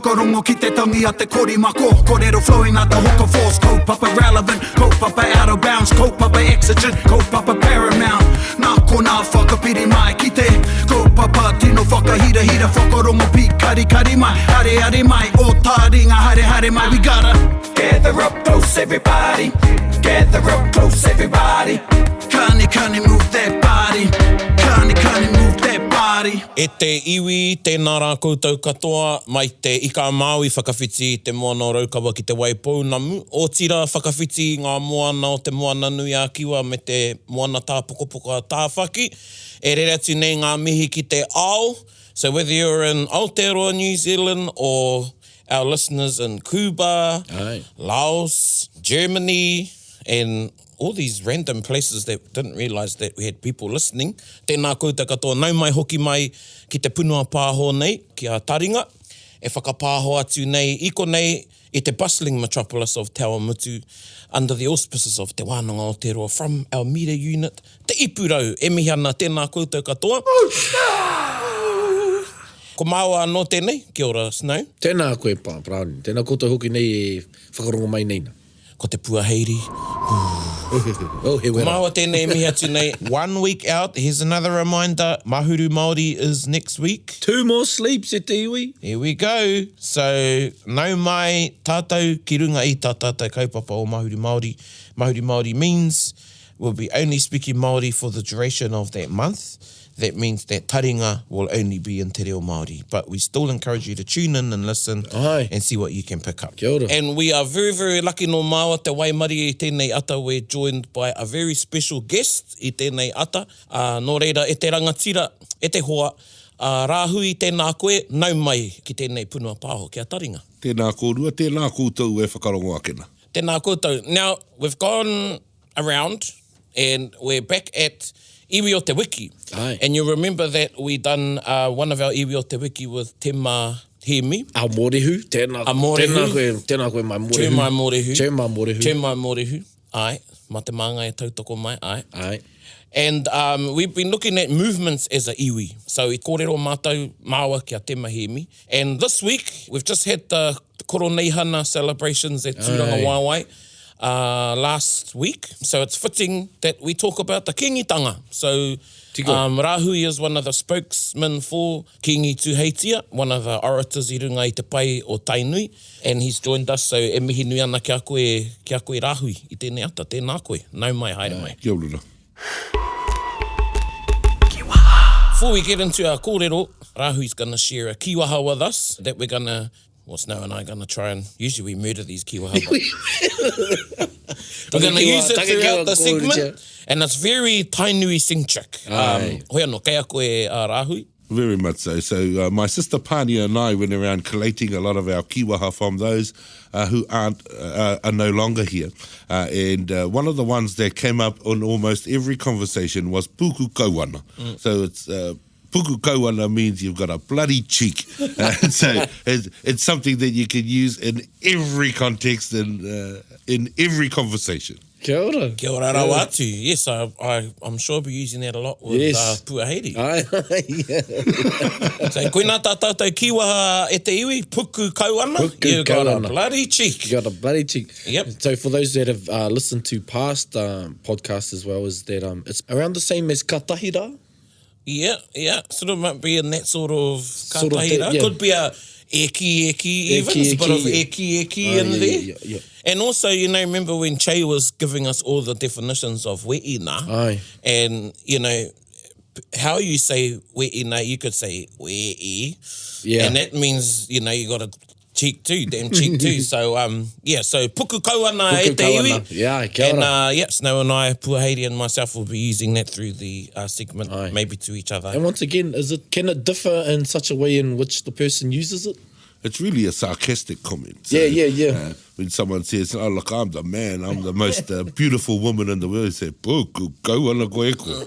whakarongo ki te tangi a te korimako. Kōrero flowing out the hook of force. Kaupapa relevant, kaupapa out of bounds, kaupapa exigent, kaupapa paramount. Nā ko nā whakapiri mai ki te kaupapa tino whakahira hira whakarongo pi kari kari mai. Hare hare mai, o Taringa hare hare mai. We gotta gather up close everybody. Gather up close everybody. Kani move that body. Kani move that body. E te iwi, tēnā rā koutou katoa, mai te ika Māui whakawhiti te moana o Raukawa ki te Waipou Namu. O tira whakawhiti ngā moana o te moana nui a kiwa me te moana tā pokopoko a tāwhaki. E rere atu nei ngā mihi ki te ao. So whether you're in Aotearoa, New Zealand, or our listeners in Cuba, Laos, Germany, and all these random places that didn't realise that we had people listening. Tēnā koutou katoa, nau mai hoki mai ki te punua pāho nei, ki a Taringa. E whakapāho atu nei, iko nei, I te bustling metropolis of Te Awamutu, under the auspices of Te Wānanga Aotearoa, from our media unit, Te Ipurau, e mihi ana, tēnā koutou katoa. Ko māua anō tēnei, kia ora Snow. Tēnā koe pā, Brownie. Tēnā koutou hoki nei e whakarongo mai neina. Ko te puaheiri. Oh, he Ko māua tēnei mihi atu nei. 1 week out, here's another reminder, Mahuru Māori is next week. 2 more sleeps e te iwi. Here we go. So, nau mai tātou ki runga I tā tātou kaupapa o Mahuru Māori. Mahuru Māori means we'll be only speaking Māori for the duration of that month. That means that Taringa will only be in Te Reo Māori. But we still encourage you to tune in and listen and see what you can pick up. Kia ora. And we are very, very lucky no māua te waimari I tēnei ata. We're joined by a very special guest I tēnei ata. Nō reira, e te rangatira, e te hoa. Rahui, tēnā koe, nau mai ki tēnei punua pāho, kia Taringa. Tēnā kōrua, tēnā koutou e whakarongo akena. Tēnā koutou. Now, we've gone around and we're back at Iwi o te Wiki. Aye. And you remember that we done one of our Iwi o te Wiki with Te Mahimi. A morehu. Tēnā koe mai morehu. Tē mai morehu. Tē mai morehu. Tē mai morehu. Ai. Ma te manga e tautoko mai. Ai. Aye. And we've been looking at movements as a iwi. So I kōrero mātou māua kia Te Mahimi. And this week, we've just had the Koroneihana celebrations at Tūranga Waiwai. Last week. So it's fitting that we talk about the Kiingitanga. So Rahui is one of the spokesmen for Kiingi Tūheitia, one of the orators I runga I te pai o Tainui, and he's joined us. So e mihi nui ana kia koe Rahui I tēnei ata, tēnā koe. Nau mai, haere mai. Kia ora. Before we get into our kōrero, Rahui's going to share a kiwaha with us that we're going to... Well, Snow and I are going to try and... Usually we murder these kiwaha. We're going to use it throughout the segment. And it's very Tainui-centric. Hoi anō, kei a koe Rahui? Very much so. So my sister Pania and I went around collating a lot of our kiwaha from those who are no longer here. And one of the ones that came up on almost every conversation was puku kauana. So it's... puku kauana means you've got a bloody cheek. So it's something that you can use in every context and in every conversation. Kia ora. Kia ora rau atu. Yes, I'm sure I'll be using that a lot with puaheiri. So koe nā tātou kiwaha e te iwi, puku kauana, you got a bloody cheek. You got a bloody cheek. Yep. So for those that have listened to past podcasts as well, is that it's around the same as katahira? Yeah. Sort of might be in that sort of Sort of katahira. yeah. Could be a eki even. It's a bit of eki in there. Yeah. And also, remember when Che was giving us all the definitions of we'ina. Aye. And, how you say we'ina, you could say we'i. Yeah. And that means, you got a cheek too, damn cheek too. So, so puku kauana e te iwi. Yeah, kia ora. And, Snow and I, Puaheiri and myself will be using that through the segment, maybe to each other. And once again, can it differ in such a way in which the person uses it? It's really a sarcastic comment. So, Yeah. When someone says, oh, look, I'm the man, I'm the most beautiful woman in the world, you say, puku kauana koe ko.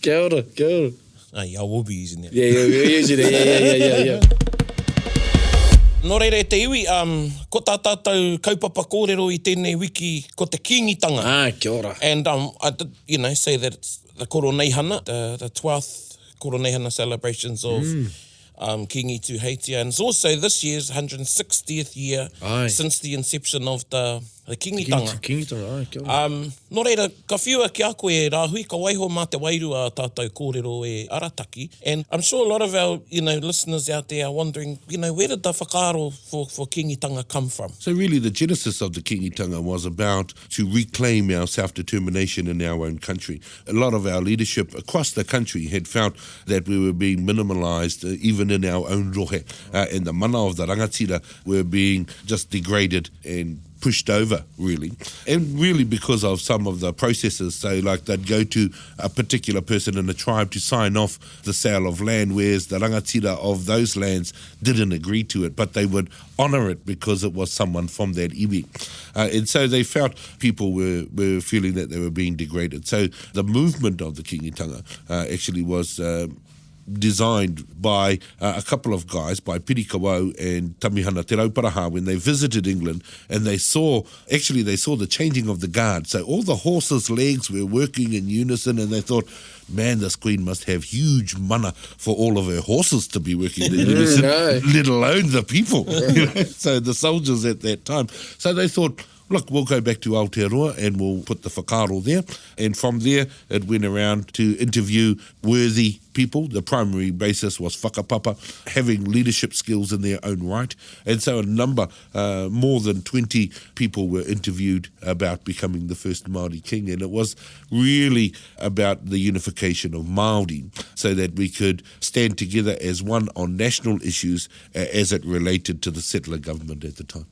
Kia ora. I will be using that. Yeah, we're using it. Yeah. Nō reira e te iwi, ko tā tātou kaupapa kōrero I tēnei wiki, ko te Kiingitanga. Kia ora. And I did, say that it's the Koroneihana, the 12th Koroneihana celebrations of Kiingi Tūheitia. And it's also this year's 160th year since the inception of the Kiingitanga. Kiingitanga, kia ora. Nō reira, ka whiua ki a koe Rahui, ka waiho mā te wairua a tātou kōrero e arataki. And I'm sure a lot of our, listeners out there are wondering, where did the whakaaro for Kiingitanga come from? So really the genesis of the Kiingitanga was about to reclaim our self-determination in our own country. A lot of our leadership across the country had felt that we were being minimalised even in our own rohe. And the mana of the rangatira were being just degraded and pushed over, really. And really because of some of the processes. So like they'd go to a particular person in a tribe to sign off the sale of land, whereas the rangatira of those lands didn't agree to it, but they would honour it because it was someone from that iwi. And so they felt people were feeling that they were being degraded. So the movement of the Kiingitanga actually was designed by a couple of guys, by Piri Kawau and Tamihana Te Rauparaha, when they visited England, and they saw the changing of the guard. So all the horses' legs were working in unison, and they thought, man, this queen must have huge mana for all of her horses to be working in unison, let alone the people. So the soldiers at that time. So they thought, look, we'll go back to Aotearoa and we'll put the whakaaro there. And from there, it went around to interview worthy people. The primary basis was whakapapa, having leadership skills in their own right. And so a number, more than 20 people were interviewed about becoming the first Māori king. And it was really about the unification of Māori so that we could stand together as one on national issues as it related to the settler government at the time.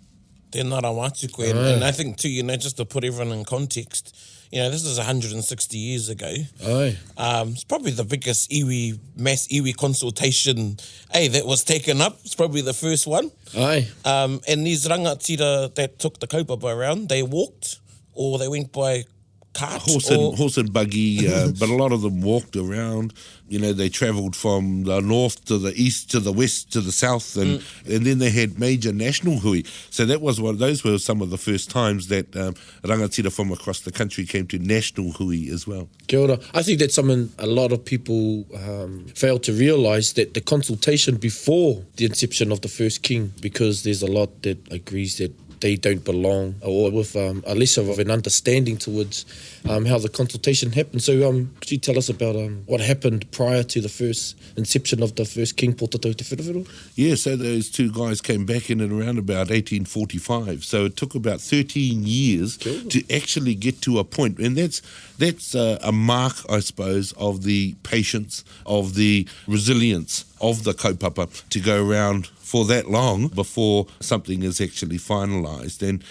Tēnā rā wātu koe. And I think too, just to put everyone in context, this is 160 years ago. It's probably the biggest mass iwi consultation that was taken up. It's probably the first one. And these rangatira that took the kaupapa around, they walked or they went by cart. Horse and buggy, but a lot of them walked around. They travelled from the north to the east to the west to the south, and then they had major national hui. So those were some of the first times that rangatira from across the country came to national hui as well. Kia ora. I think that's something a lot of people fail to realise, that the consultation before the inception of the first king, because there's a lot that agrees that they don't belong, or with a lesser of an understanding towards how the consultation happened. So could you tell us about what happened prior to the first inception of the first king, Pōtatau Te Whirawhiro? Yeah, so those two guys came back in and around about 1845. So it took about 13 years to actually get to a point. And that's a mark, I suppose, of the patience, of the resilience of the kaupapa to go around for that long before something is actually finalised. And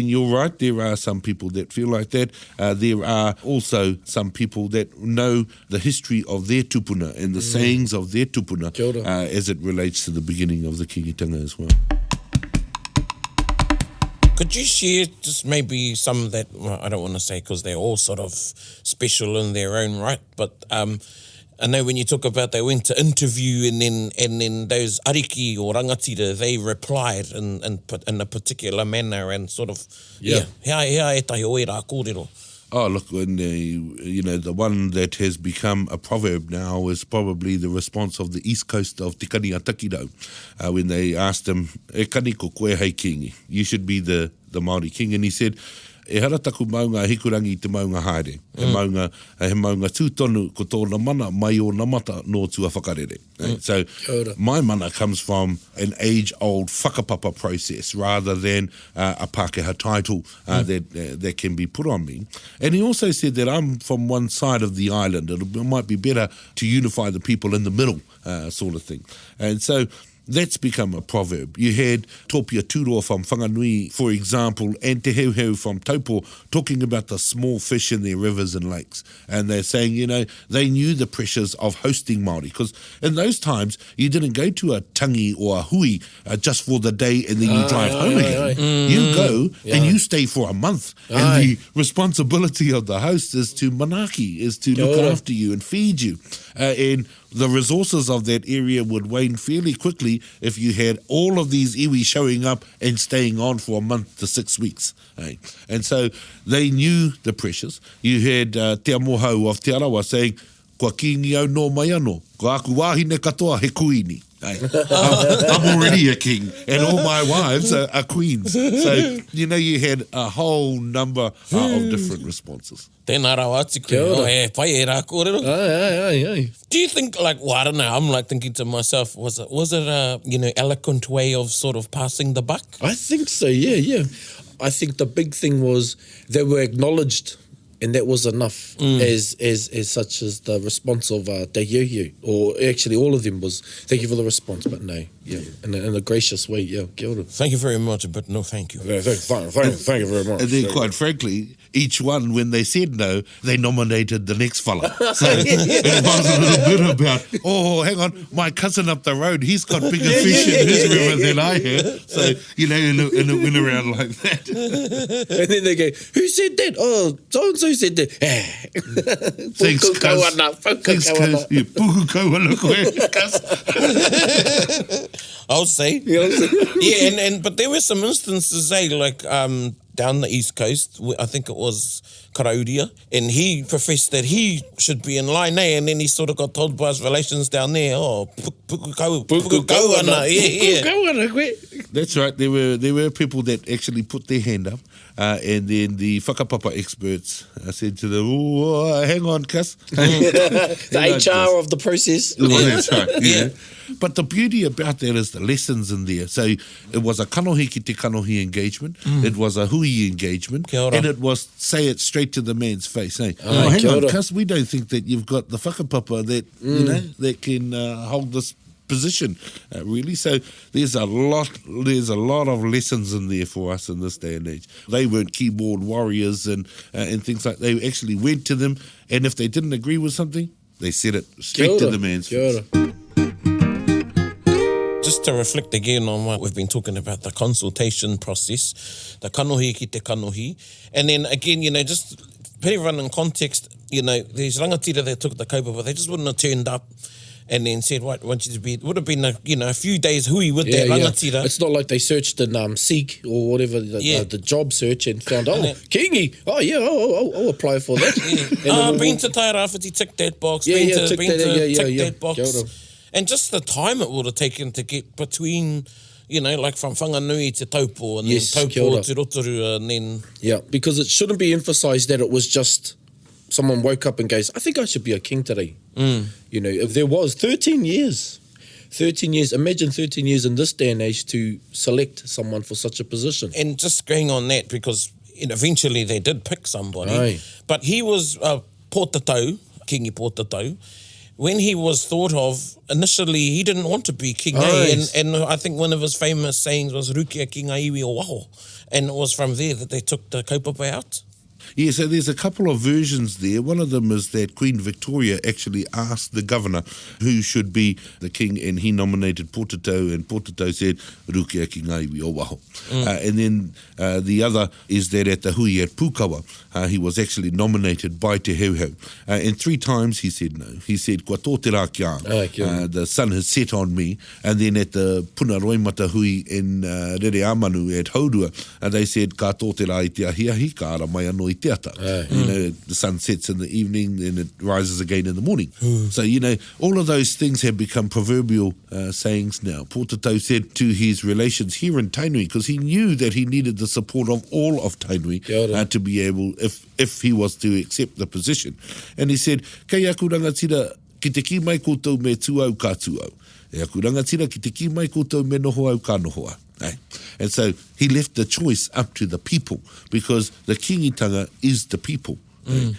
you're right, there are some people that feel like that. There are also some people that know the history of their tupuna and the sayings of their tupuna as it relates to the beginning of the Kiingitanga as well. Could you share just maybe some that, I don't want to say because they're all sort of special in their own right, but I know when you talk about they went to interview and then those ariki or rangatira, they replied in a particular manner and sort of, hea e tahi oe rā kōrero. Oh, look, when the one that has become a proverb now is probably the response of the east coast of Te Kaniatakirau when they asked him, e kani ko koe hei kingi, you should be the Māori king. And he said, e hara taku maunga hikurangi te maunga haere. He maunga tūtonu ko tōna mana mai o namata nō tua whakarere. So my mana comes from an age-old whakapapa process rather than a Pākehā title that can be put on me. And he also said that I'm from one side of the island. It might be better to unify the people in the middle sort of thing. And so that's become a proverb. You had Tōpia Tūroa from Whanganui, for example, and Te Heuheu from Taupo talking about the small fish in their rivers and lakes. And they're saying, they knew the pressures of hosting Māori, because in those times, you didn't go to a tangi or a hui just for the day and then you drive home again. You go and you stay for a month. And the responsibility of the host is to manaki, is to look after you and feed you. And the resources of that area would wane fairly quickly if you had all of these iwi showing up and staying on for a month to 6 weeks. And so they knew the pressures. You had Te Amohau of Te Arawa saying, kua kingi au no mai anō, ko aku wāhine katoa he kuini. Hey, I'm already a king, and all my wives are queens. So, you had a whole number of different responses. Tēnā rau ati koe. Kia ora. Oh, pai e rā kōrero. Aye. Do you think, like, well, I don't know, I'm like thinking to myself, was it a, eloquent way of sort of passing the buck? I think so, yeah. I think the big thing was they were acknowledged, and that was enough as such as the response of Te Arikinui, or actually all of them was, thank you for the response, but no, yeah, in a gracious way, yeah, kia ora. Thank you very much, but no thank you. Yeah, thank you very much. And then, quite frankly, each one, when they said no, they nominated the next fella. So it was a little bit about, oh, hang on, my cousin up the road, he's got bigger fish in his river than I have. So, and it went around like that. And then they go, who said that? Oh, so-and-so said that. Thanks, Puku kawana, Thanks, puku kawana. cuz. Yeah, puku kawana koe, cuz. I'll say. Yeah, but there were some instances, like down the East Coast, I think it was Karauria, and he professed that he should be in line, and then he sort of got told by his relations down there, puku kawana. Yeah. Puku kawana koe. That's right. There were people that actually put their hand up, and then the whakapapa experts said to them, oh, hang on, cuz. The HR of the process. Well, that's right. Yeah. But the beauty about that is the lessons in there. So it was a kanohi ki te kanohi engagement. It was a hui engagement. Kia ora. And it was say it straight to the man's face. Hey, Ai, hang kia on, ora. cuz we don't think that you've got the whakapapa that, that can hold this position, really. So there's a lot of lessons in there for us in this day and age. They weren't keyboard warriors and things like that. They actually went to them, and if they didn't agree with something, they said it straight to the man's face. Just to reflect again on what we've been talking about, the consultation process, the kanohi ki te kanohi, and then again, just put everyone in context, these rangatira that took the kaupapa, they just wouldn't have turned up and then said, right, want you to be, it would have been a few days hui with that rangatira. It's not like they searched in Seek or whatever, the job search, and found, Kiingi, I'll apply for that. Yeah. Been to Tairāwhiti, tick that box. Tick that box. And just the time it would have taken to get between, like from Whanganui to Taupo, and then Taupo to Rotorua, and then... Yeah, because it shouldn't be emphasised that it was just someone woke up and goes, I think I should be a king today. If there was 13 years, imagine 13 years in this day and age to select someone for such a position. And just going on that, because eventually they did pick somebody, Aye. but he was Pōtatau, Kingi Pōtatau. When he was thought of, initially he didn't want to be king, and I think one of his famous sayings was Rukia Kinga Iwi o Waho, and it was from there that they took the kaupapa out. Yeah, so there's a couple of versions there. One of them is that Queen Victoria actually asked the governor who should be the king, and he nominated Pōtatau, and Pōtatau said, Rukia ki ngai wi o waho. And then the other is that at the hui at Pukawa, he was actually nominated by Te Heuheu. And 3 times he said no. He said, Kua tō te rā kia, the sun has set on me. And then at the Puna Roimata hui in Rere Amanu at Haurua, they said, Ka tō te rā i te ahiahi, ka ara mai anō i te ata. The sun sets in the evening and it rises again in the morning. So, all of those things have become proverbial sayings now. Pōtatau said to his relations here in Tainui, because he knew that he needed the support of all of Tainui to be able, if he was to accept the position. And he said, Kei aku rangatira ki te ki mai koutou me tuau ka tuau. E aku rangatira ki te ki mai koutou me noho au ka noho au. And so he left the choice up to the people, because the Kiingitanga is the people.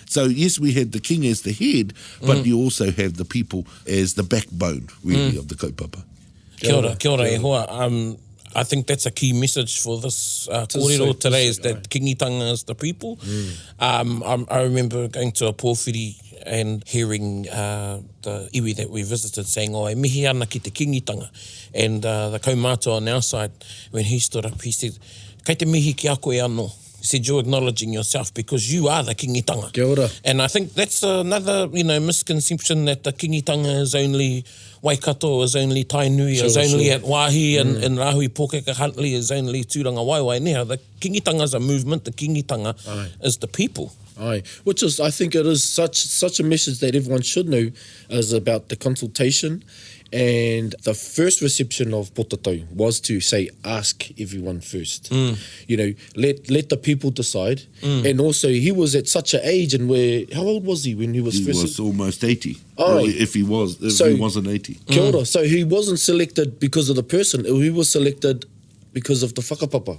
So yes, we had the king as the head, but you also have the people as the backbone, really, of the kaupapa. Kia ora e hoa. I think that's a key message for this kōrero today, is that Kiingitanga is the people. I remember going to a pōwhiri and hearing the iwi that we visited saying, e mihi ana ki te Kiingitanga. And the kaumātua on our side, when he stood up, he said, kei te mihi ki a koe anō. He said, you're acknowledging yourself because you are the Kiingitanga. Kia ora. And I think that's another, misconception, that the Kiingitanga is only Waikato, is only Tainui, is only at Wāhi, and Rahui Pōkeka Huntly is only Tūranga Waiwai. Now, the Kiingitanga is a movement, the Kiingitanga is the people. Aye, which is, I think it is such a message that everyone should know, is about the consultation And the first reception of Potatau was to say, ask everyone first. You know, let the people decide. And also, he was at such an age, and how old was he when he was He first? was almost 80. Oh. Well, if he wasn't 80. Kia ora. So he wasn't selected because of the person. He was selected because of the whakapapa.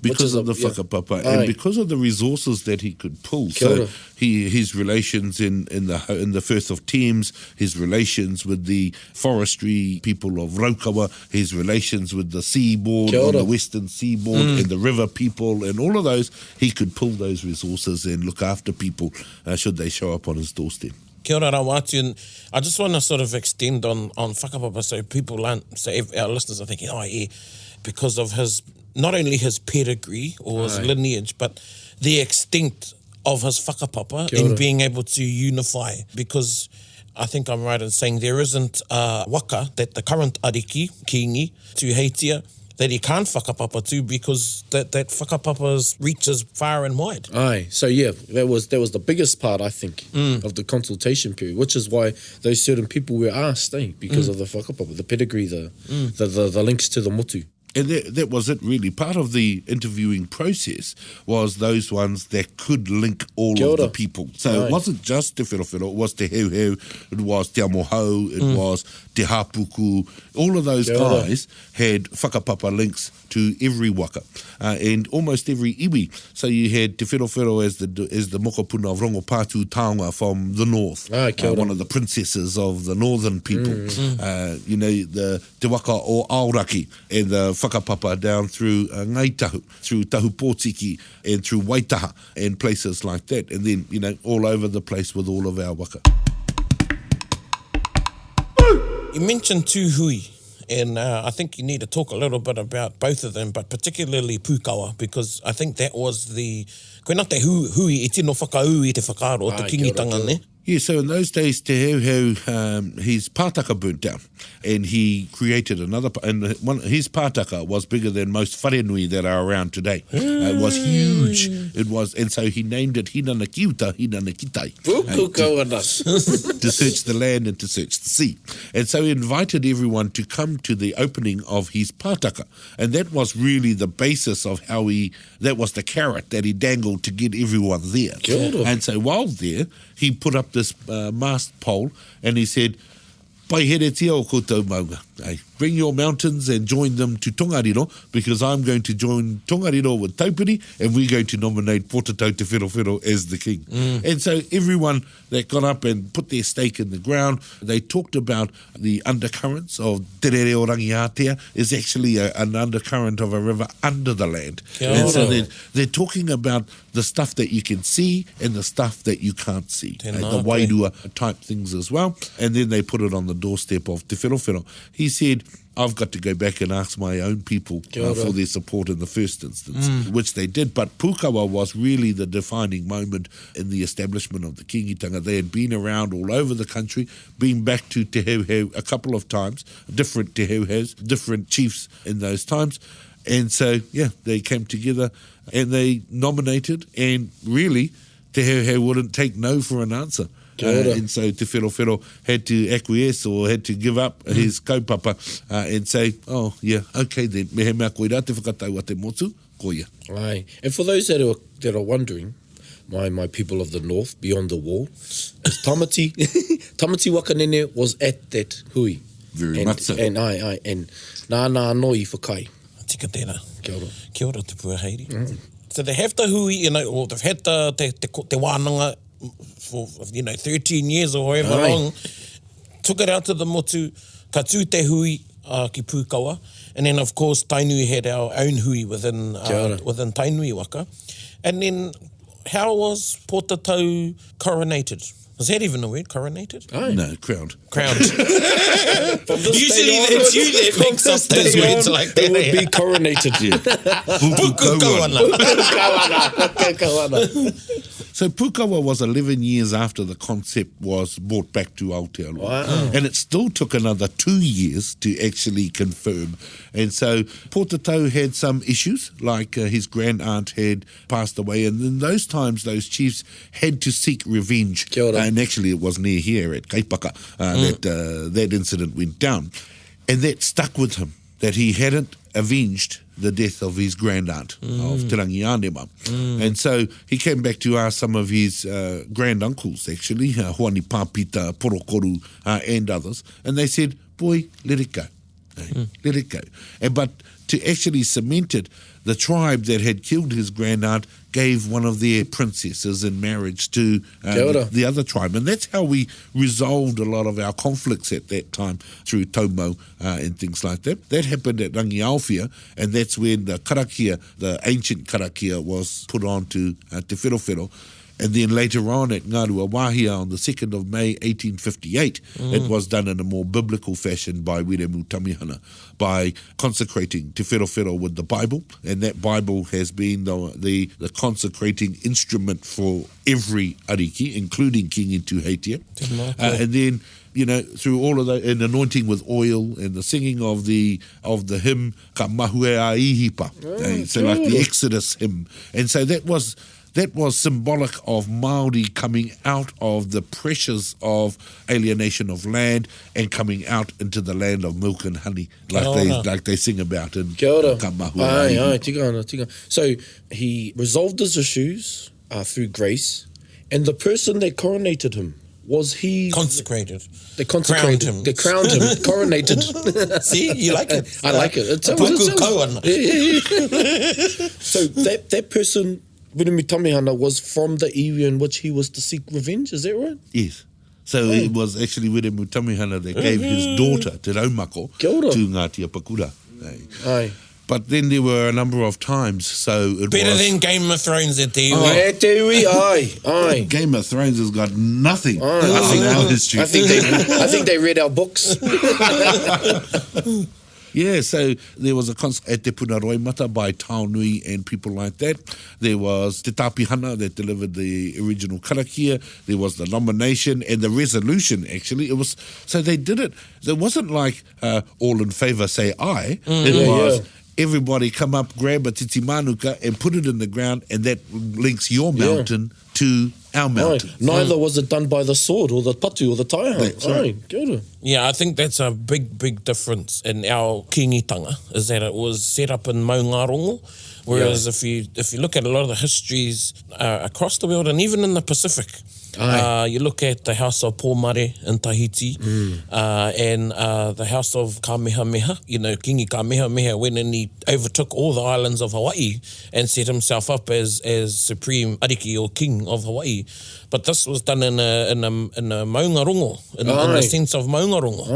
Because of the whakapapa and because of the resources that he could pull. Kia ora. So his relations in the Firth of Thames, his relations with the forestry people of Raukawa, his relations with the seaboard Kia ora. on the western seaboard and the river people and all of those, he could pull those resources and look after people should they show up on his doorstep. Kia ora rā wātu, and I just want to sort of extend on whakapapa so people aren't, so our listeners are thinking, because of not only his pedigree or his lineage, but the extent of his whakapapa in being able to unify. Because I think I'm right in saying there isn't a waka that the current Arikinui Kiingi Tūheitia that he can't whakapapa to, because that whakapapa reaches far and wide. Aye, so yeah, that was the biggest part, I think, of the consultation period, which is why those certain people were asked, because of the whakapapa, the pedigree, the links to the motu. And that was it really. Part of the interviewing process was those ones that could link all of the people. So it wasn't just Te Whirowhiro, it was Te Heuheu, it was Te Amohau, it was Te Hapuku. All of those guys had whakapapa links to every waka and almost every iwi. So you had Te Whirowhiro as the mokopuna of Rongopatu Taonga from the north, one of the princesses of the northern people. You know, the Te Waka o Aoraki and the whakapapa down through Ngaitahu, through Tahupōtiki and through Waitaha and places like that. And then, you know, all over the place with all of our waka. You mentioned two hui, and I think you need to talk a little bit about both of them, but particularly Pukawa, because I think that was the... Koe nā te hui, e tino whakaui i te whakaaro, te Kiingitanga, ne? Yeah, so in those days, Te Heuheu, his pātaka burnt down, and he created another, and his pātaka was bigger than most wharenui that are around today. It was huge. It was, and so he named it Hinana Kiuta, Hinana Kitai. To search the land and to search the sea. And so he invited everyone to come to the opening of his pātaka, and that was really the basis of how that was the carrot that he dangled to get everyone there. And so while there, he put up this mast pole and he said, Pai here te o koutou maunga. Bring your mountains and join them to Tongariro, because I'm going to join Tongariro with Taupiri and we're going to nominate Potatau Te Whirowhiro as the king. And so everyone that got up and put their stake in the ground, they talked about the undercurrents of Te Rere o Rangiatea is actually an undercurrent of a river under the land. And so they're talking about the stuff that you can see and the stuff that you can't see. The wairua type things as well. And then they put it on the doorstep of Te Whirowhiro. He said, I've got to go back and ask my own people for their support in the first instance, which they did. But Pukawa was really the defining moment in the establishment of the Kiingitanga. They had been around all over the country, been back to Te Heuheu a couple of times, different Te Heuheus, different chiefs in those times. And so, yeah, they came together and they nominated, and really, Te Heuheu wouldn't take no for an answer. And so Te Whirowhiro had to acquiesce or had to give up his kaupapa and say, oh, yeah, okay then, mehe mea koe rā te whakatau a te motu, koia. Aye. And for those that are wondering, my people of the north, beyond the wall, Tamati Wakanene was at that hui. Very much so. And nā no I whakai. Tika tēnā. Kia ora. Te puaheiri. So they have the hui, you know, or they've had te wānanga for, 13 years or however long, took it out to the motu, ka tū te hui ki Pukawa, and then of course Tainui had our own hui within Tainui waka. And then how was Potatau coronated? Was that even a word, coronated? Aye. No, crowned. Usually it's you that makes up those words like that. It would be coronated. Puku kawana. So Pukawa was 11 years after the concept was brought back to Aotearoa. Wow. And it still took another 2 years to actually confirm. And so Pōtatau had some issues, like his grand aunt had passed away. And in those times, those chiefs had to seek revenge. Kia ora. And actually, it was near here at Kaipaka that incident went down. And that stuck with him, that he hadn't avenged the death of his grand aunt, of Te Rangianema. And so he came back to ask some of his grand uncles, actually, Hoani Pāpita, Porokoru, and others. And they said, boy, let it go. Let it go. But to actually cement it, the tribe that had killed his grand aunt gave one of their princesses in marriage to the other tribe. And that's how we resolved a lot of our conflicts at that time, through Taumo and things like that. That happened at Rangiaowhia, and that's when the karakia, the ancient karakia, was put on to Te Whirowhiro. And then later on at Ngārua Wāhia on the 2nd of May 1858, it was done in a more biblical fashion by Wiremu Tamihana, by consecrating Te Whirowhiro with the Bible. And that Bible has been the consecrating instrument for every ariki, including Kiingi Tūheitia. And then, you know, through all of that, and anointing with oil and the singing of the hymn, Ka Mahue a Ihipa. So like the Exodus hymn. And so that was symbolic of Māori coming out of the pressures of alienation of land and coming out into the land of milk and honey, like they sing about in Ka Mahue a Ihipa. So he resolved his issues through grace, and the person that coronated him, was he consecrated? They consecrated him. They crowned him, coronated. See, you like it. I like it. So that person, Wiremu Tamihana, was from the area in which he was to seek revenge, is that right? Yes. So it was actually Wiremu Tamihana that gave his daughter, Te Raumako, to Ngāti Apakura. Aye. But then there were a number of times, so it Better was... than Game of Thrones at the Aye. Game of Thrones has got nothing on our history. I think they read our books. Yeah, so there was a concert at Te Punaroimata by Taonui and people like that. There was Te Tāpihana that delivered the original karakia. There was the nomination and the resolution, actually. It was, so they did it. It wasn't like all in favour say aye. It was... Everybody come up, grab a titi manuka and put it in the ground, and that links your mountain to our mountain. Neither was it done by the sword or the patu or the taiha. That's right. Yeah, I think that's a big difference in our Kiingitanga, is that it was set up in Maungarongo, whereas if you look at a lot of the histories across the world and even in the Pacific, you look at the house of Pōmare in Tahiti and the house of Kamehameha, Kingi Kamehameha went and he overtook all the islands of Hawaii and set himself up as supreme ariki or king of Hawaii. But this was done in a maungarongo, in the sense of maungarongo.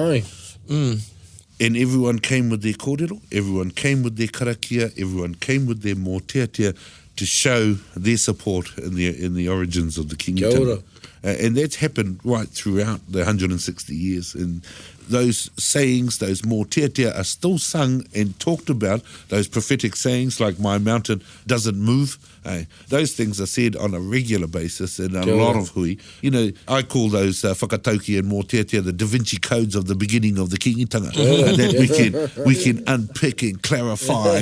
And everyone came with their kōrero, everyone came with their karakia, everyone came with their mōteatea to show their support in the origins of the Kiingitanga. And that's happened right throughout the 160 years. And those sayings, those mōteatea are still sung and talked about, those prophetic sayings like my mountain doesn't move. Those things are said on a regular basis in a lot of hui. I call those whakatauki and mōteatea the Da Vinci codes of the beginning of the Kiingitanga. That we can unpick and clarify,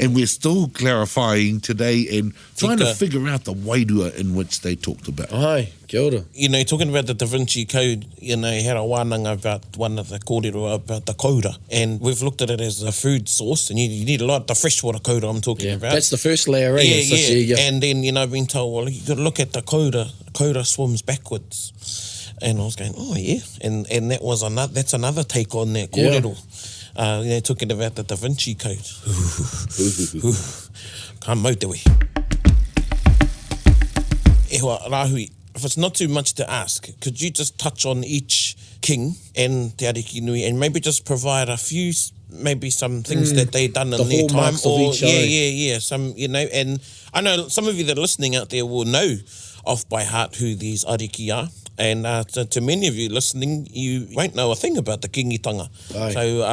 and we're still clarifying today and trying to figure out the wairua in which they talked about. Kia ora. Talking about the Da Vinci Code, he had a wānanga about one of the kōrero about the kaura, and we've looked at it as a food source, and you need a lot, the freshwater kaura I'm talking about. That's the first layer, And then, I've been told, well, you got to look at the kaura swims backwards. And I was going, oh, yeah. And that was that's another take on that kōrero. Talking about the Da Vinci Code. Ka mau te wei. Ehua, Rahui, if it's not too much to ask, could you just touch on each king and Te Arikinui and maybe just provide a few, maybe some things that they done in their time? Some, and I know some of you that are listening out there will know off by heart who these ariki are. And to many of you listening, you won't know a thing about the Kiingitanga. So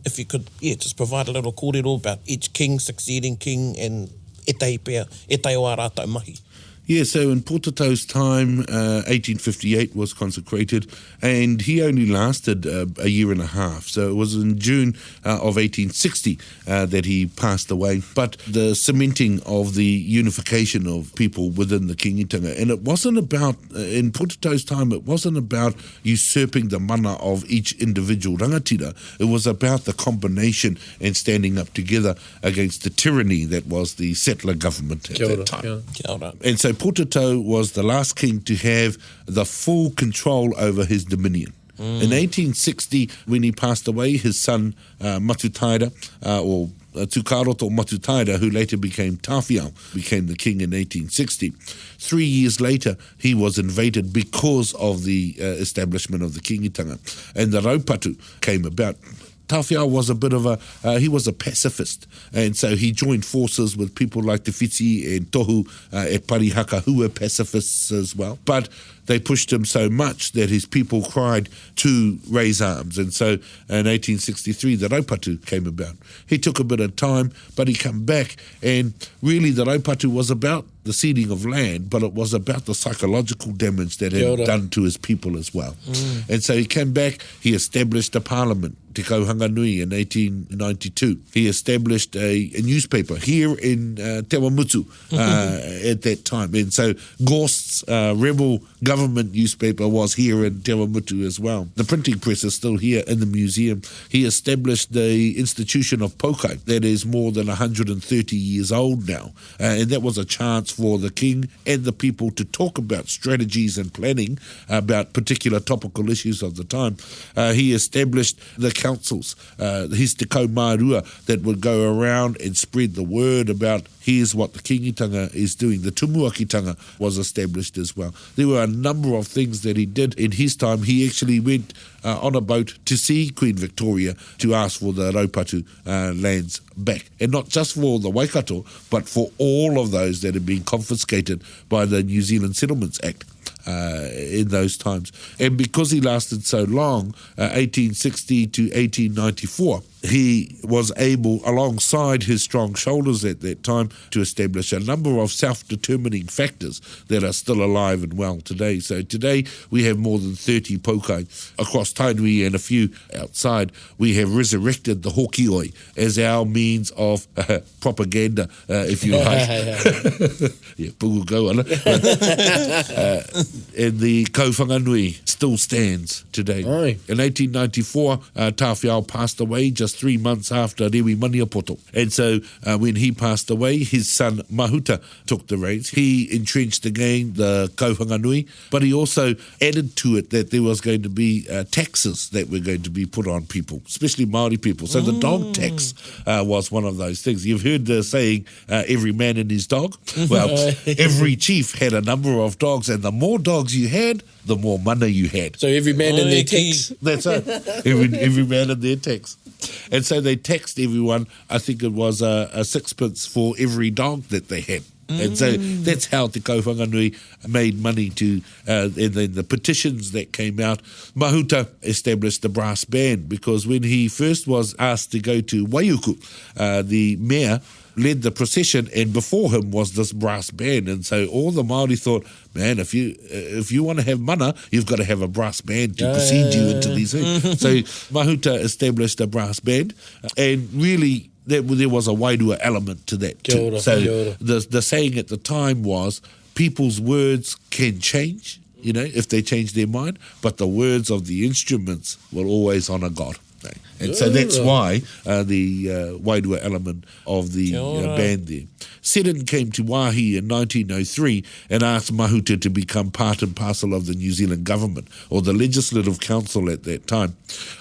if you could, just provide a little kōrero about each king, succeeding king, and e tai o ā rātou mahi. Yeah, so in Pōtatau's time, 1858 was consecrated, and he only lasted a year and a half. So it was in June of 1860 that he passed away. But the cementing of the unification of people within the Kiingitanga, and it wasn't about, in Pōtatau's time, it wasn't about usurping the mana of each individual rangatira. It was about the combination and standing up together against the tyranny that was the settler government at that time. Kia ora. And so Pōtatau was the last king to have the full control over his dominion. In 1860, when he passed away, his son Matutaira, or Tukaroto Matutaira, who later became Tawhiao, became the king in 1860. 3 years later, he was invaded because of the establishment of the Kiingitanga. And the Raupatu came about. Tawhiao was a bit of he was a pacifist, and so he joined forces with people like Te Whiti and Tohu at Parihaka, who were pacifists as well. But they pushed him so much that his people cried to raise arms. And so in 1863, the Raupatu came about. He took a bit of time, but he came back, and really the Raupatu was about the ceding of land, but it was about the psychological damage that had done to his people as well. And so he came back, he established a parliament, Te Kauhanga Nui, in 1892. He established a newspaper here in Te Wamutu at that time. And so Ghost's rebel government newspaper was here in Te Wamutu as well. The printing press is still here in the museum. He established the institution of Pokai that is more than 130 years old now. And that was a chance for the king and the people to talk about strategies and planning about particular topical issues of the time. He established the councils, his te kaumārua, that would go around and spread the word about here's what the Kiingitanga is doing. The Tumuakitanga was established as well. There were a number of things that he did in his time. He actually went on a boat to see Queen Victoria to ask for the Raupatu lands back. And not just for the Waikato, but for all of those that had been confiscated by the New Zealand Settlements Act. In those times. And because he lasted so long, 1860 to 1894, he was able, alongside his strong shoulders at that time, to establish a number of self-determining factors that are still alive and well today. So today we have more than 30 pokai across Tainui and a few outside. We have resurrected the hokioi as our means of propaganda, if you like. Yeah, pugu go on. And the Kauwhanganui still stands today. Aye. In 1894, Tawhiao passed away just 3 months after Rewi Maniapoto. And so when he passed away, his son Mahuta took the reins. He entrenched again the Kauwhanganui, but he also added to it that there was going to be taxes that were going to be put on people, especially Māori people. So the dog tax was one of those things. You've heard the saying, every man and his dog. Well, every chief had a number of dogs, and the more dogs you had, the more money you had. So every man in their tax. That's it. Every man in their tax. And so they taxed everyone, I think it was a sixpence for every dog that they had. And so that's how Te Kauwhanganui made money to, and then the petitions that came out. Mahuta established the brass band because when he first was asked to go to Waiuku, the mayor led the procession, and before him was this brass band. And so all the Māori thought, man, if you want to have mana, you've got to have a brass band to precede you into these things. So Mahuta established a brass band, and really there was a wairua element to that too. The saying at the time was, people's words can change, if they change their mind, but the words of the instruments will always honour God. And so that's why the wairua element of the band there. Seddon came to Wāhi in 1903 and asked Mahuta to become part and parcel of the New Zealand government, or the Legislative Council at that time.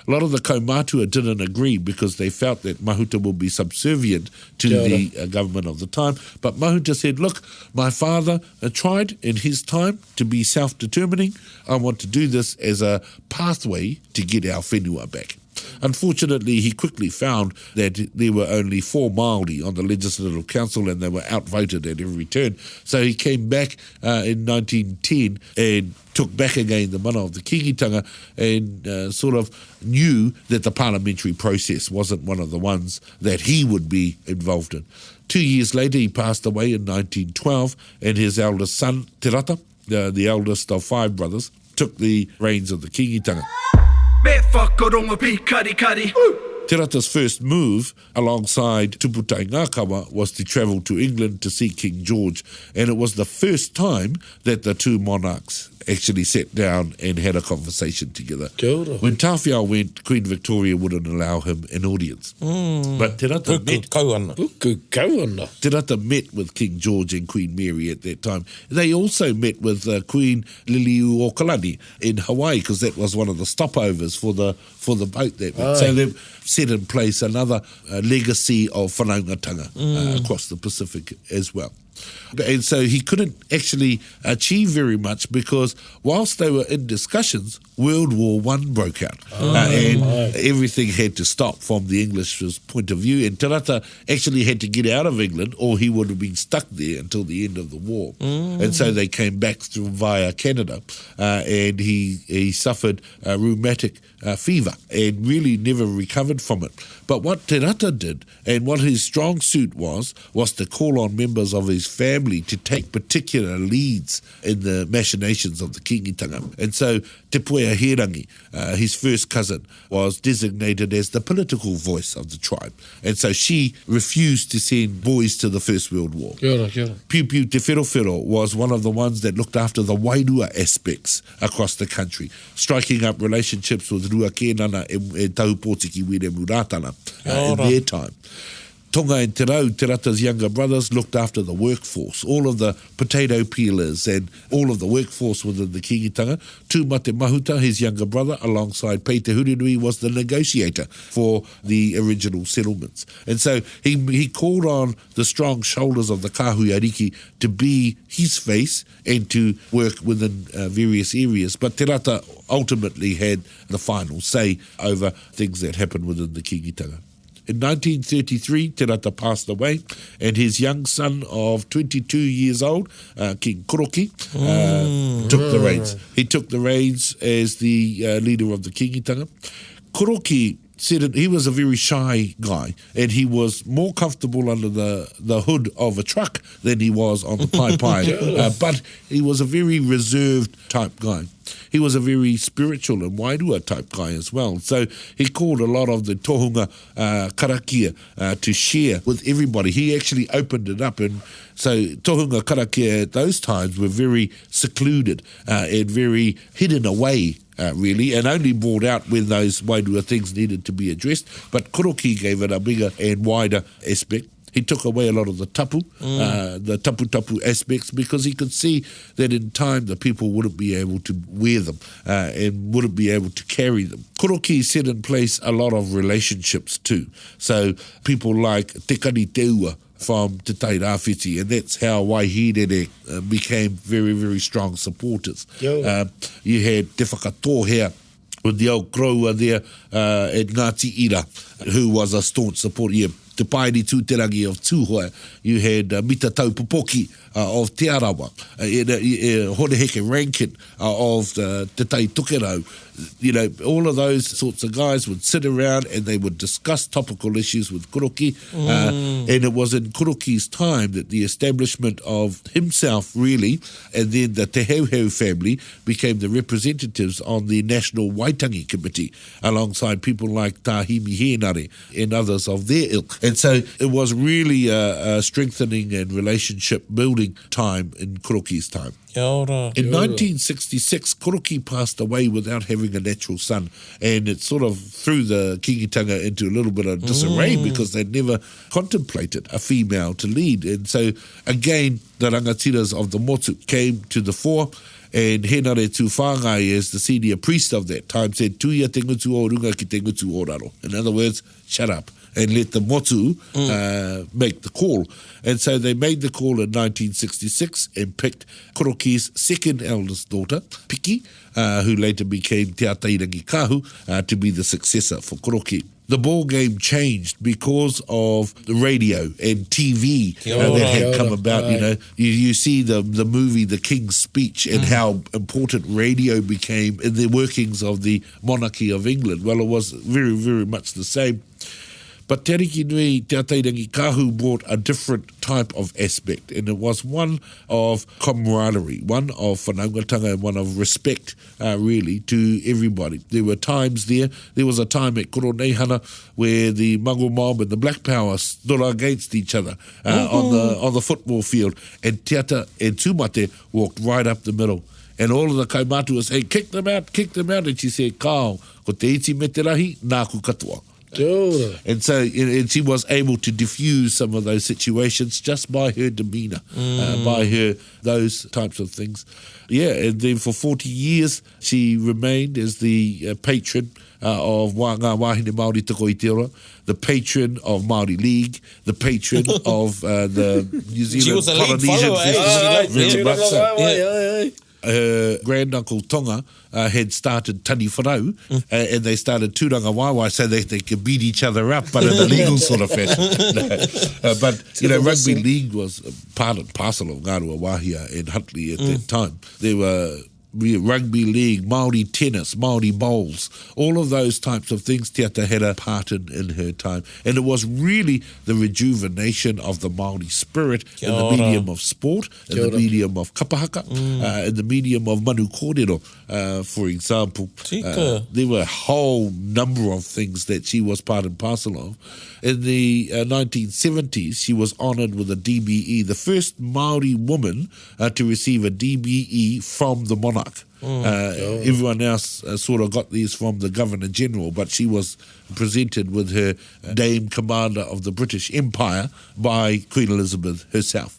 A lot of the kaumātua didn't agree because they felt that Mahuta would be subservient to the government of the time. But Mahuta said, look, my father tried in his time to be self-determining. I want to do this as a pathway to get our whenua back. Unfortunately, he quickly found that there were only 4 Māori on the Legislative Council and they were outvoted at every turn. So he came back in 1910 and took back again the mana of the Kiingitanga and sort of knew that the parliamentary process wasn't one of the ones that he would be involved in. 2 years later, he passed away in 1912, and his eldest son, Te Rata, the eldest of 5 brothers, took the reins of the Kiingitanga. Me whakaronga pi kari kari. Te Rata's first move alongside Tuputai Ngākawa was to travel to England to see King George, and it was the first time that the two monarchs actually sat down and had a conversation together. Kia ora. When Tawhia went, Queen Victoria wouldn't allow him an audience. But Te Rata met Te Rata met with King George and Queen Mary at that time. They also met with Queen Liliuokalani in Hawaii, because that was one of the stopovers for the boat that went. So they've set in place another legacy of whanaungatanga across the Pacific as well. And so he couldn't actually achieve very much, because whilst they were in discussions, World War I broke out. And everything had to stop from the English's point of view. And Te Rata actually had to get out of England, or he would have been stuck there until the end of the war. And so they came back through via Canada, and he suffered rheumatic fever and really never recovered from it. But what Te Rata did, and what his strong suit was to call on members of his family to take particular leads in the machinations of the Kiingitanga. And so Te Puea Herangi, his first cousin, was designated as the political voice of the tribe. And so she refused to send boys to the First World War. Kia ora, kia ora. Piu Piu Te Wherowhero was one of the ones that looked after the wairua aspects across the country, striking up relationships with Rua Kenana and Tahupōtiki Wire Muratana in their time. Tonga and Te Rau, Te Rata's younger brothers, looked after the workforce, all of the potato peelers and all of the workforce within the Kiingitanga. Tu Mate Mahuta, his younger brother, alongside Pei Te Hurinui, was the negotiator for the original settlements. And so he called on the strong shoulders of the Kahui Ariki to be his face and to work within various areas. But Te Rata ultimately had the final say over things that happened within the Kiingitanga. In 1933, Te Rata passed away, and his young son of 22 years old, King Koroki, took the reins. He took the reins as the leader of the Kiingitanga. Koroki said that he was a very shy guy, and he was more comfortable under the hood of a truck than he was on the pai. But he was a very reserved type guy. He was a very spiritual and wairua type guy as well. So he called a lot of the tohunga karakia to share with everybody. He actually opened it up, and so tohunga karakia at those times were very secluded and very hidden away, really, and only brought out when those wairua things needed to be addressed. But Koroki gave it a bigger and wider aspect. He took away a lot of the tapu aspects, because he could see that in time the people wouldn't be able to wear them and wouldn't be able to carry them. Koroki set in place a lot of relationships too. So people like Te Kani Teua from Te Tai Rāwhiti, and that's how Waihirere became very, very strong supporters. You had Te Whakatohea with the old Grower there at Ngāti Ira, who was a staunch supporter. Te Pairi Tūterangi of Tūhoe, you had Mita Taupopoki of Te Arawa, Horeheke Rankin of Te Tai Tukerau. You know, all of those sorts of guys would sit around and they would discuss topical issues with Koroki. And it was in Koroki's time that the establishment of himself, really, and then the Te Heuheu family became the representatives on the National Waitangi Committee, alongside people like Tahimi Henare and others of their ilk. And so it was really a strengthening and relationship building time in Koroki's time. In 1966, Koroki passed away without having a natural son, and it sort of threw the Kiingitanga into a little bit of disarray because they'd never contemplated a female to lead. And so, again, the rangatiras of the motu came to the fore, and Henare Tūwhāngai, as the senior priest of that time, said, "Tuia te ngutu o runga ki te ngutu o raro." In other words, shut up and let the motu make the call. And so they made the call in 1966 and picked Koroki's second eldest daughter, Piki, who later became Te Arikinui to be the successor for Koroki. The ball game changed because of the radio and TV that had come about. You know, you see the movie The King's Speech and how important radio became in the workings of the monarchy of England. Well, it was very, very much the same. But Te Arikinui, Te Arikinui brought a different type of aspect, and it was one of camaraderie, one of whanaungatanga, and one of respect, really, to everybody. There were times there was a time at Koroneihana where the Mango mob and the Black Power stood against each other on the football field, and Te Ata and Tūmate walked right up the middle. And all of the kaimatu were saying, kick them out, and she said, kao, ko te iti me te rahi, nāku katoa. And so and she was able to diffuse some of those situations just by her demeanour, by her those types of things. Yeah, and then for 40 years she remained as the patron of ngā wahine Māori Tako i Aotearoa, the patron of Māori League, the patron of the New Zealand Polynesian Festival. Her granduncle Tonga had started Tani Whanau, and they started Tūranga Waiwai so they could beat each other up, but in a legal sort of fashion. But, you know, rugby league was part and parcel of Ngārua Wahia and Huntly at that time. There were rugby league, Māori tennis, Māori bowls, all of those types of things Te Ata had a part in her time. And it was really the rejuvenation of the Māori spirit in the medium of sport, in the medium of kapahaka, in the medium of manu kōrero, for example. There were a whole number of things that she was part and parcel of. In the 1970s, she was honoured with a DBE, the first Māori woman to receive a DBE from the monarch. Everyone else sort of got these from the Governor-General, but she was presented with her Dame Commander of the British Empire by Queen Elizabeth herself.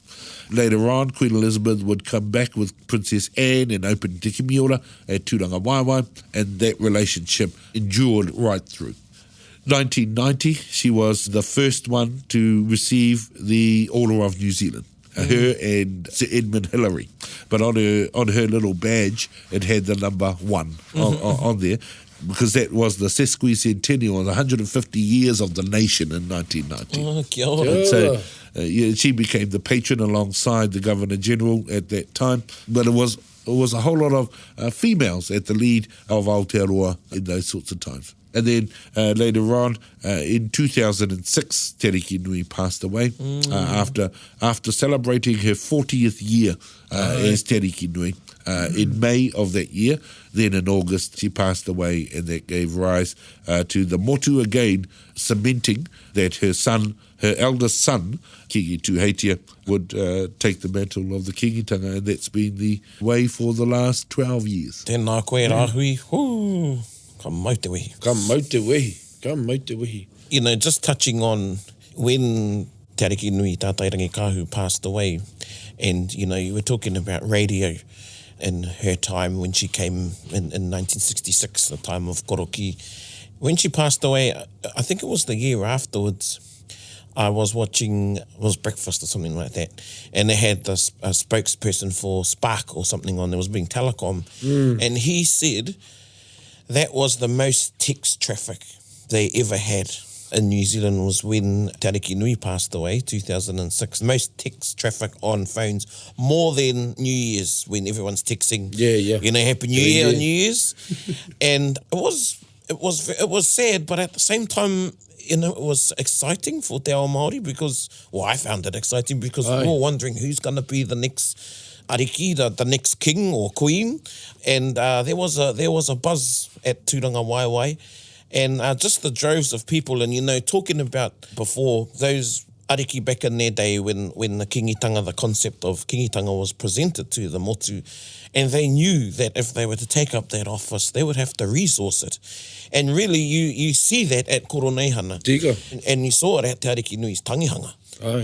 Later on, Queen Elizabeth would come back with Princess Anne and open Te Kimiora at Tūranga Waiwai, and that relationship endured right through. 1990, she was the first one to receive the Order of New Zealand. Her and Sir Edmund Hillary, but on her little badge it had the number 1 on there, because that was the sesquicentennial, 150 years of the nation in 1990. And so she became the patron alongside the Governor-General at that time, but it was a whole lot of females at the lead of Aotearoa in those sorts of times. And then later on, in 2006, Te Arikinui passed away after celebrating her 40th year as Te Arikinui. In May of that year, then in August, she passed away, and that gave rise to the motu again, cementing that her eldest son, Kiingi Tūheitia, would take the mantle of the Kiingitanga, and that's been the way for the last 12 years. Tēnā koe Rahui. Ka mau te wehi. You know, just touching on when Te Arikinui Tātai Rangikahu passed away, and, you know, you were talking about radio in her time when she came in 1966, the time of Koroki. When she passed away, I think it was the year afterwards, I was watching, breakfast or something like that, and they had this a spokesperson for Spark or something on, there was being telecom, and he said that was the most text traffic they ever had in New Zealand was when Te Arikinui passed away, 2006. Most text traffic on phones, more than New Year's when everyone's texting. You know, Happy New Year on New Year's. And it was sad, but at the same time, you know, it was exciting for Te Ao Māori because, well, I found it exciting because we were wondering who's going to be the next Ariki, the next king or queen, and there was a buzz at Tūranga Waiwai, and just the droves of people, and, you know, talking about before those Ariki back in their day when the Kiingitanga, the concept of Kiingitanga was presented to the motu, and they knew that if they were to take up that office, they would have to resource it. And really, you see that at Koroneihana. And you saw it at Te Arikinui's tangihanga.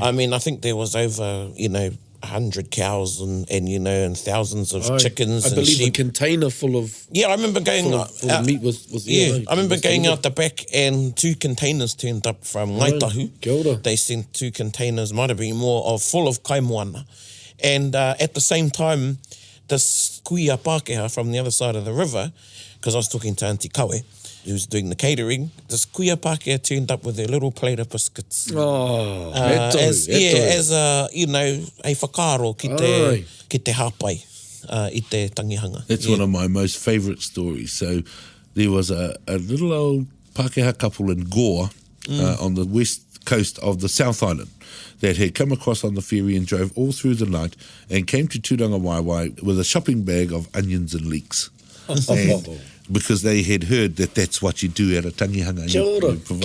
I mean, I think there was over, you know, 100 cows and you know, and thousands of chickens and sheep. I believe a container full of... Yeah, I remember going... out, the meat was I remember going out the back and 2 containers turned up from Ngaitahu. Kia ora. They sent 2 containers, might have been more, full of kaimoana. And at the same time, this kuia Pākehā from the other side of the river, because I was talking to Auntie Kawe, who's doing the catering, this kuia Pākehā turned up with their little plate of biscuits. As a, you know, a whakaaro ki te hāpai I te tangihanga. That's one of my most favourite stories. So there was a little old Pākehā couple in Gore on the west coast of the South Island that had come across on the ferry and drove all through the night and came to Tūranga Waiwai with a shopping bag of onions and leeks. And because they had heard that that's what you do at a tangihanga. Kia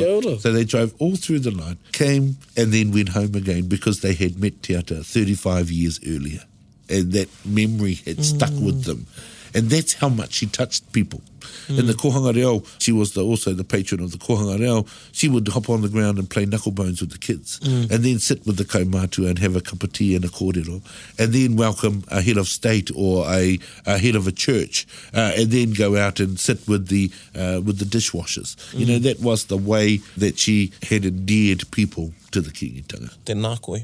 ora. So they drove all through the night, came and then went home again because they had met Te Ata 35 years earlier. And that memory had stuck with them. And that's how much she touched people. And the kohanga reo, she was also the patron of the kohanga reo, she would hop on the ground and play knuckle bones with the kids. And then sit with the kaumātua and have a cup of tea and a kōrero. And then welcome a head of state or a head of a church. And then go out and sit with the dishwashers. You know, that was the way that she had endeared people to the Kiingitanga. Tēnā koe.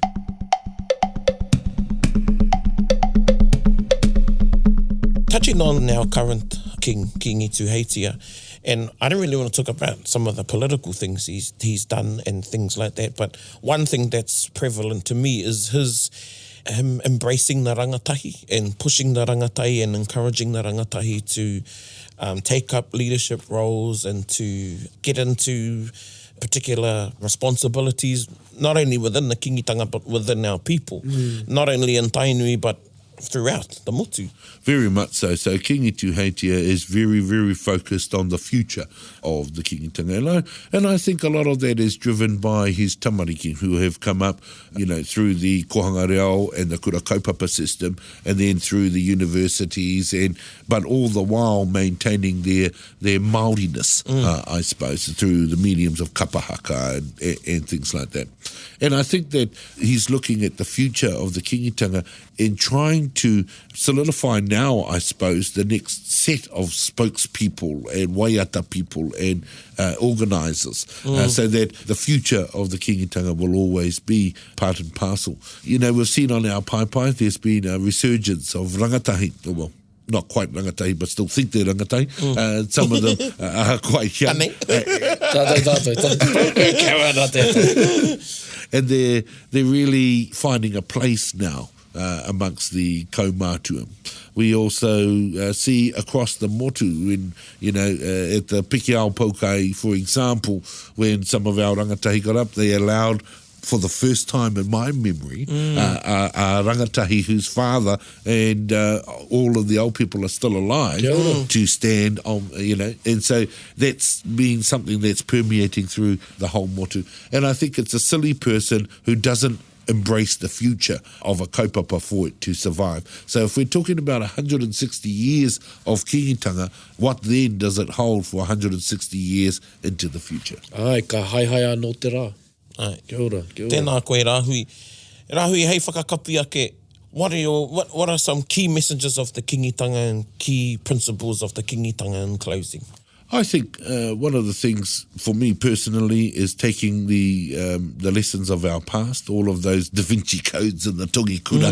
Touching on our current King, Kiingi Tūheitia, and I don't really want to talk about some of the political things he's done and things like that, but one thing that's prevalent to me is him embracing the rangatahi and pushing the rangatahi and encouraging the rangatahi to take up leadership roles and to get into particular responsibilities, not only within the Kiingitanga, but within our people, not only in Tainui, but throughout the motu. Very much so. So Kiingi Tūheitia is very, very focused on the future of the Kiingitanga. And I think a lot of that is driven by his tamariki who have come up, you know, through the kohanga reo and the kura kaupapa system, and then through the universities, but all the while maintaining their Māoriness, I suppose, through the mediums of kapahaka and things like that. And I think that he's looking at the future of the Kiingitanga in trying to solidify now, I suppose, the next set of spokespeople and waiata people and organisers, so that the future of the Kiingitanga will always be part and parcel. You know, we've seen on our pai, there's been a resurgence of rangatahi, well, not quite rangatahi, but still think they're rangatahi. Some of them are quite young. And they're really finding a place now amongst the kaumātua. We also see across the motu, in, you know, at the Pikiao Pokai, for example, when some of our rangatahi got up, they allowed, for the first time in my memory, a rangatahi whose father and all of the old people are still alive to stand on, you know, and so that's been something that's permeating through the whole motu. And I think it's a silly person who doesn't embrace the future of a kaupapa for it to survive. So if we're talking about 160 years of Kiingitanga, what then does it hold for 160 years into the future? Ai, ka haihai anō te rā. Ai. Kia ora. Tēnā koe, Rahui. Rahui, hei whakakapi ake, what are some key messages of the Kiingitanga and key principles of the Kiingitanga in closing? I think one of the things for me personally is taking the lessons of our past, all of those Da Vinci codes and the tongikura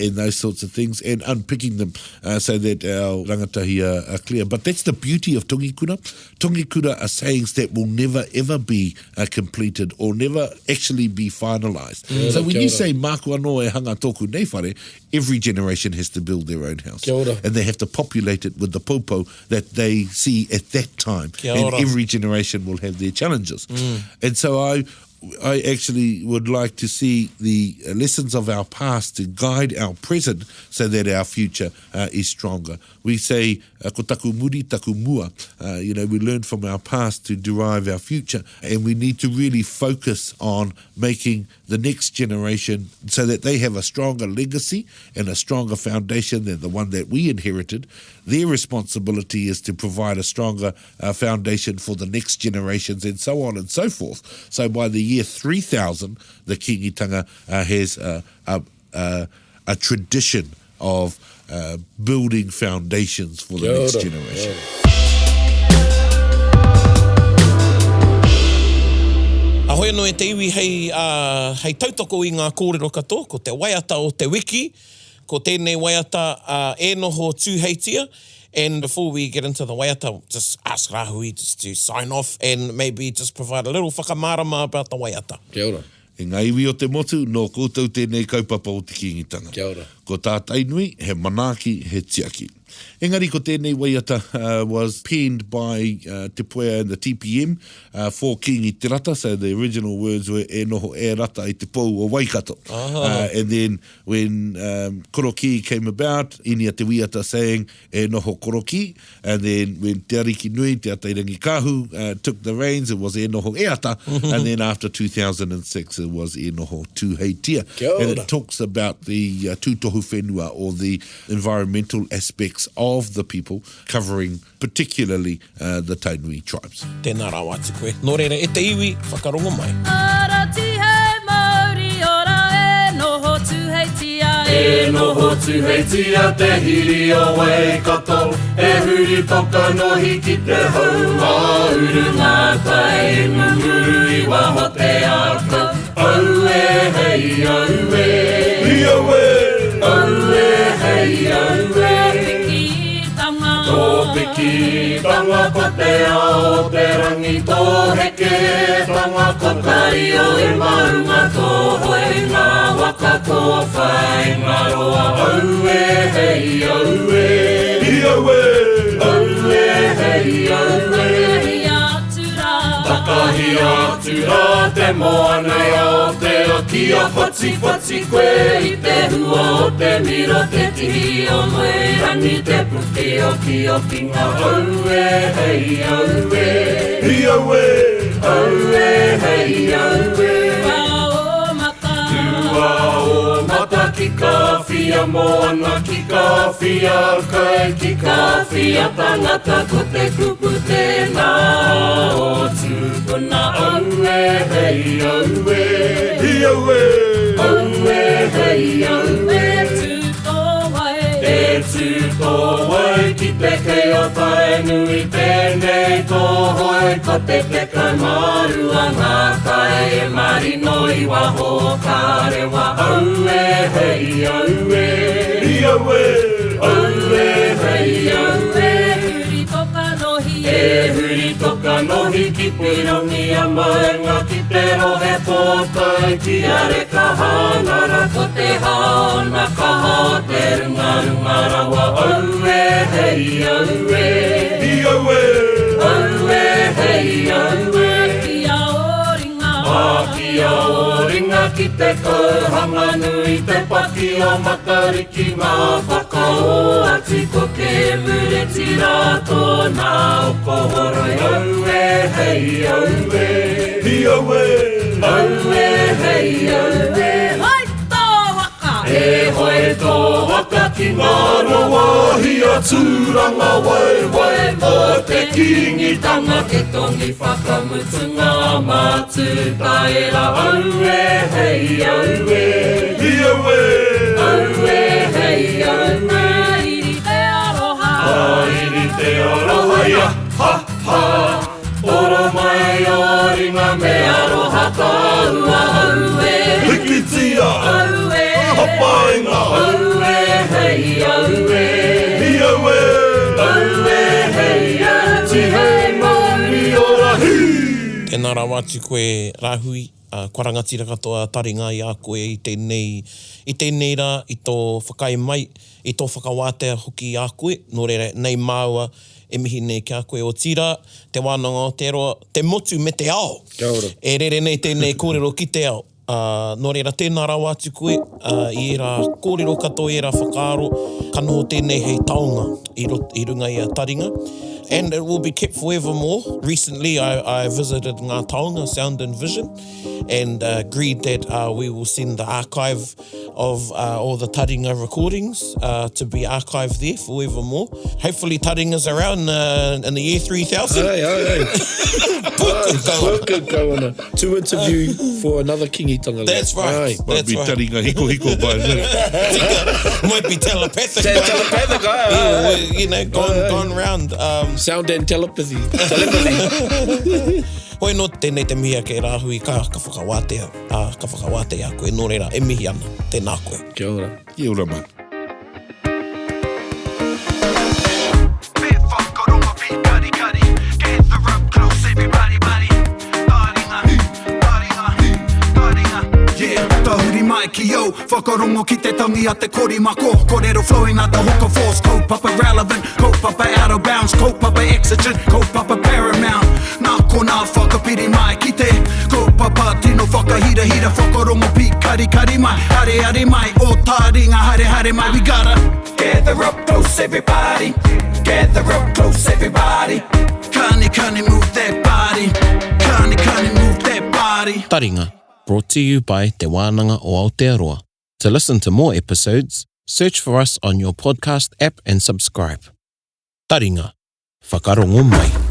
and those sorts of things, and unpicking them so that our rangatahi are clear. But that's the beauty of tongikura. Tongikura are sayings that will never ever be completed or never actually be finalised. So when you say māku anō e hanga tōku nei whare, every generation has to build their own house. And they have to populate it with the popo that they see at that time. And every generation will have their challenges. And so I actually would like to see the lessons of our past to guide our present so that our future is stronger. We say, ko taku muri, taku mua. You know, we learn from our past to derive our future, and we need to really focus on making the next generation so that they have a stronger legacy and a stronger foundation than the one that we inherited. Their responsibility is to provide a stronger foundation for the next generations, and so on and so forth. So by the year 3000, the Kiingitanga has a tradition of building foundations for the next generation. Ahoy anō e te iwi hei tautoko i ngā kōrero kato, ko te waiata o te Wiki, Ko tēnei waiata e noho tūheitia. And before we get into the waiata, just ask Rahui just to sign off and maybe just provide a little whakamārama about the waiata. Kia ora. E ngā iwi o te motu, nō koutou tēnei kaupapa o te Kiingitanga. Kia ora. Ko tā tainui, he manaaki, he tiaki. Engari, ko tēnei waiata was penned by Te Puea and the TPM for Kiingi Te Rata, so the original words were e noho e rata i te pou o Waikato. And then when Koroki came about, inia te waiata saying e noho Koroki, and then when Te Arikinui, Te Taringa Kahu took the reins, it was e noho e ata, and then after 2006 it was e noho Tūheitia. And it talks about the tūtohu whenua, or the environmental aspects of the people, covering particularly the Tainui tribes. Tēnā rā wāti koe. Nō reira, e te iwi, whakarongo mai. Arati hei Māori ora e noho tūheitia. E noho tūheitia te hiri o Waikato. E huri toka nohi ki te hau. A uru ngā tai e ngunguru i waho te ako. Au e hei au e. I au e. Au e hei au e. Tō piki tanga ko te ao, te rangi tō heke, tanga ko kai o e marunga tō hoi ngā waka tō whai ngā roa. Au e hei au e, i au e, au e hei au e. Takahi atura te moana o te aki a whatsi koe i te hua o te miro te tihi o mai rangi te puti o ki o kinga. Au e hei au e, i au e, au e hei au e. Tua o mata ki ka whia moana ki ka whia kai ki ka whia tangata ko te kupu tēnā o tūpuna. Au e hei au e, i au e, au e hei au e. E tūtō wai ki te kei o Tainui tēnei tō hoi ko te kai marua ngā kai e marino i waho kārewa. Au e hei au e, i au e, au e hei au e. E huri toka nohi ki pirongi a maenga ki te rohe pōtai ki are ka hānara ko te haona ka hao te runga rawa. Au e hei au e, i au e, au e hei au e. Kia o ringa ki te kauhanga nui te paki o matariki ngā whakao ati ko ke mure tira tōna o kohoroi. Au e hei au e, i au e, au e hei au e. Hoi tō waka! E hoi tō waka ki ngā roa hia tūranga wai o te Kiingitanga ke tongi whakamutunga mātu taera. Au e hei au e, i au e, au e hei au e. Iri te aroha, Iri te aroha ia, ha ha. Oro mai o ringa me aroha tāua. Au e, hikitia, au e, hapainga. Au e hei au e, i au e, au e hei au ti hei Māori o Rahi. Tēnā rā wāti koe, Rahui. Kwarangati katoa Taringa i a koe i tēnei rā, i tō whakai mai, i tō whakawātea hoki i a koe. Nō reira, nei māua e mihi nei ki a koe o tira, te wānanga o te roa, te motu me te ao. Kia ora. E rere nei tēnei kōrero ki te ao. Nō reira, tēnā rā wāti koe, i rā kōrero katoa, i rā whakaaro, kanoho tēnei hei taonga i runga i a Taringa. And it will be kept forevermore. Recently, I visited Ngā Taonga Sound and Vision and agreed that we will send the archive of all the Taringa recordings to be archived there forevermore. Hopefully Taringa's around in the year 3000. Hey. Puka kawana. To interview for another Kiingitanga. That's right. Might be Taringa hiko by then. Might be telepathic. Telepathic, yeah, you know, gone round. Sound and telepathy. Hoi no tēnei te mia ke Rahui ka whakawātea. Ka whakawātea koe nō reira, e mihi ana, tēnā koe. Kia ora. Kia ora mai. mai ki o whakarongo ki te tangi a te korimako Korero flowing out the hooker force Kaupapa relevant, kaupapa out of bounds Kaupapa exigent, kaupapa paramount Nā kona whakapiri mai ki te Kaupapa tino whakahira Whakarongo pi kari mai Hare mai, o Taringa hare mai We gotta gather up close everybody Gather up close everybody Kani move that body Kani move that body Taringa, brought to you by Te Wānanga o Aotearoa. To listen to more episodes, search for us on your podcast app and subscribe. Taringa, whakarongo mai.